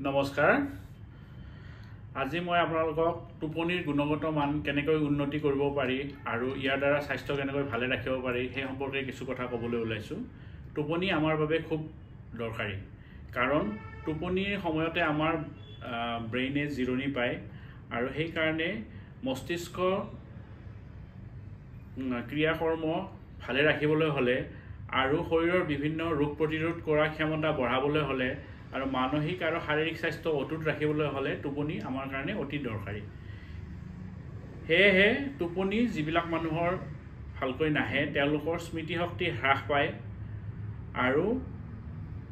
নমস্কাৰ আজি মই আপোনালোকক টোপনিৰ গুণগত মান কেনেকৈ উন্নতি কৰিব পাৰি আৰু ইয়াৰ দ্বাৰা স্বাস্থ্য কেনেকৈ ভালে ৰাখিব পাৰি সেই সম্পৰ্কে কিছু কথা ক'বলৈ ওলাইছো। টোপনি আমাৰ বাবে খুব দৰকাৰী কাৰণ টোপনিৰ সময়তে আমাৰ ব্ৰেইনে জিৰণি পায় আৰু সেই কাৰণে মস্তিষ্ক ক্ৰিয়াকৰ্ম ভালে ৰাখিবলৈ হলে আৰু শৰীৰৰ বিভিন্ন ৰোগ প্ৰতিৰোধ কৰা ক্ষমতা বঢ়াবলৈ হলে আৰু মানসিক আৰু শাৰীৰিক স্বাস্থ্য অটুট ৰাখিবলৈ হলে টোপনি আমাৰ কাৰণে অতি দৰকাৰী। হেহে টোপনি যিবিলাক মানুহৰ ভালকৈ নাহে তেওঁলোকৰ স্মৃতি শক্তি হ্ৰাস পায় আৰু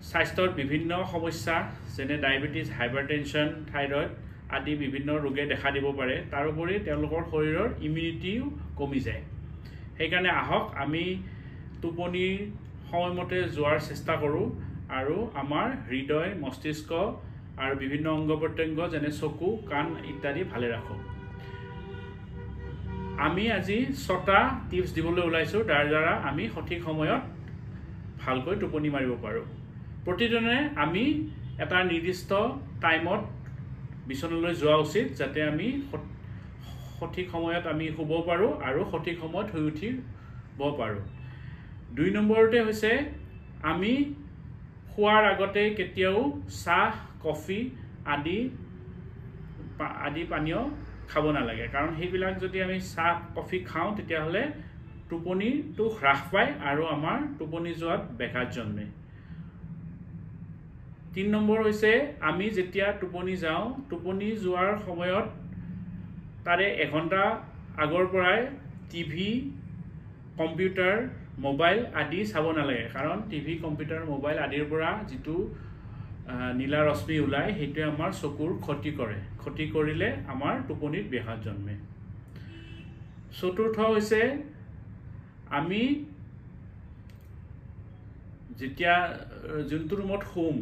স্বাস্থ্যৰ বিভিন্ন সমস্যা যেনে ডায়েবেটিছ, হাইপাৰটেনশ্যন, থাইৰয়ড আদি বিভিন্ন ৰোগে দেখা দিব পাৰে। তাৰোপৰি তেওঁলোকৰ শৰীৰৰ ইমিউনিটিও কমি যায়। সেইকাৰণে আহক আমি টোপনি সময়মতে যোৱাৰ চেষ্টা কৰোঁ আৰু আমাৰ হৃদয়, মস্তিষ্ক আৰু বিভিন্ন অংগ প্ৰত্যংগ যেনে চকু, কাণ ইত্যাদি ভালে ৰাখোঁ। আমি আজি 6টা টিপছ দিবলৈ ওলাইছোঁ যাৰ দ্বাৰা আমি সঠিক সময়ত ভালকৈ টোপনি মাৰিব পাৰোঁ। প্ৰতিদিনে আমি এটা নিৰ্দিষ্ট টাইমত বিচনালৈ যোৱা উচিত যাতে আমি সঠিক সময়ত আমি শুব পাৰোঁ আৰু সঠিক সময়ত শুই উঠিব পাৰোঁ। 2 নম্বৰতে হৈছে আমি খোৱাৰ আগতে কেতিয়াও চাহ, কফি আদি পানীয় খাব নালাগে কাৰণ সেইবিলাক যদি আমি চাহ, কফি খাওঁ তেতিয়াহ'লে টোপনিটো হ্ৰাস পায় আৰু আমাৰ টোপনি যোৱাত ব্যাঘাত জন্মে। 3 নম্বৰ হৈছে আমি যেতিয়া টোপনি যাওঁ টোপনি যোৱাৰ সময়ত তাৰে 1 ঘণ্টা আগৰ পৰাই টিভি, কম্পিউটাৰ, মোবাইল আদি চাব নালাগে কাৰণ টিভি, কম্পিউটাৰ, মোবাইল আদিৰ পৰা যিটো নীলা ৰশ্মি ওলায় সেইটোৱে আমাৰ চকুৰ ক্ষতি কৰে। ক্ষতি কৰিলে আমাৰ টোপনিত ব্যাঘাত জন্মে। 4ৰ্থ হৈছে আমি যেতিয়া যোনটো ৰুমত শুম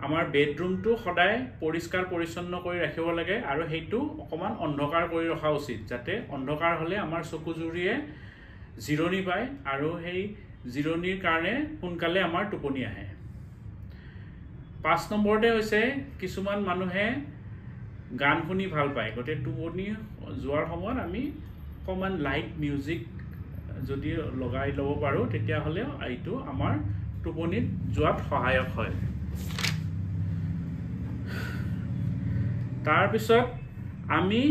আমাৰ বেডৰুমটো সদায় পৰিষ্কাৰ পৰিচ্ছন্ন কৰি ৰাখিব লাগে আৰু সেইটো অকণমান অন্ধকাৰ কৰি ৰখা উচিত যাতে অন্ধকাৰ হ'লে আমাৰ চকুজুৰিয়ে জিৰণি পায় আৰু সেই জিৰণিৰ কাৰণে সোনকালে আমাৰ টোপনি আহে। 5 নম্বৰতে হৈছে কিছুমান মানুহে গান শুনি ভাল পায়। গতিকে টোপনি যোৱাৰ সময়ত আমি অকণমান লাইট মিউজিক যদি লগাই ল'ব পাৰোঁ তেতিয়াহ'লে এইটো আমাৰ টোপনিত যোৱাত সহায়ক হয়। তাৰপিছত আমি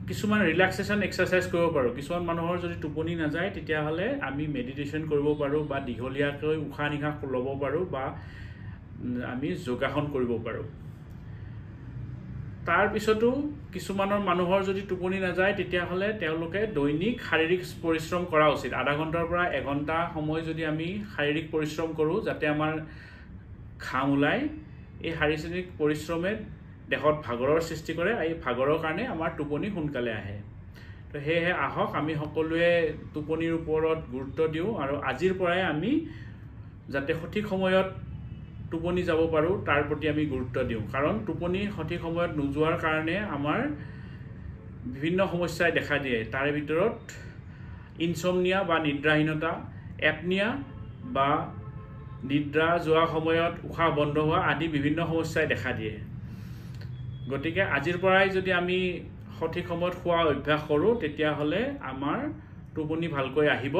কিছুমান ৰিলেক্সেশ্যন এক্সাৰচাইজ কৰিব পাৰোঁ। কিছুমান মানুহৰ যদি টোপনি নাযায় তেতিয়াহ'লে আমি মেডিটেশ্যন কৰিব পাৰোঁ বা দীঘলীয়াকৈ উশাহ নিশাহ ল'ব পাৰোঁ বা আমি যোগাসন কৰিব পাৰোঁ। তাৰপিছতো কিছুমানৰ মানুহৰ যদি টোপনি নাযায় তেতিয়াহ'লে তেওঁলোকে দৈনিক শাৰীৰিক পৰিশ্ৰম কৰা উচিত। আধা ঘণ্টাৰ পৰা 1 ঘণ্টা সময় যদি আমি শাৰীৰিক পৰিশ্ৰম কৰোঁ যাতে আমাৰ ঘাম ওলায়, এই শাৰীৰিক পৰিশ্ৰমে দেহত ভাগৰৰ সৃষ্টি কৰে। এই ভাগৰৰ কাৰণে আমাৰ টোপনি সোনকালে আহে। তো সেয়েহে আহক আমি সকলোৱে টোপনিৰ ওপৰত গুৰুত্ব দিওঁ আৰু আজিৰ পৰাই আমি যাতে সঠিক সময়ত টোপনি যাব পাৰোঁ তাৰ প্ৰতি আমি গুৰুত্ব দিওঁ কাৰণ টোপনি সঠিক সময়ত নোযোৱাৰ কাৰণে আমাৰ বিভিন্ন সমস্যাই দেখা দিয়ে। তাৰে ভিতৰত ইনচমনিয়া বা নিদ্ৰাহীনতা, এপনিয়া বা নিদ্ৰা যোৱা সময়ত উশাহ বন্ধ হোৱা আদি বিভিন্ন সমস্যাই দেখা দিয়ে। গতিকে আজিৰ পৰাই যদি আমি সঠিক সময়ত খোৱা অভ্যাস কৰোঁ তেতিয়াহ'লে আমাৰ টোপনি ভালকৈ আহিব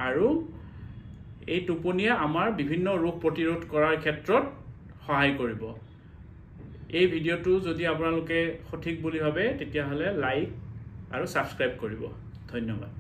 আৰু এই টোপনিয়ে আমাৰ বিভিন্ন ৰোগ প্ৰতিৰোধ কৰাৰ ক্ষেত্ৰত সহায় কৰিব। এই ভিডিঅ'টো যদি আপোনালোকে সঠিক বুলি ভাবে তেতিয়াহ'লে লাইক আৰু ছাবস্ক্ৰাইব কৰিব। ধন্যবাদ।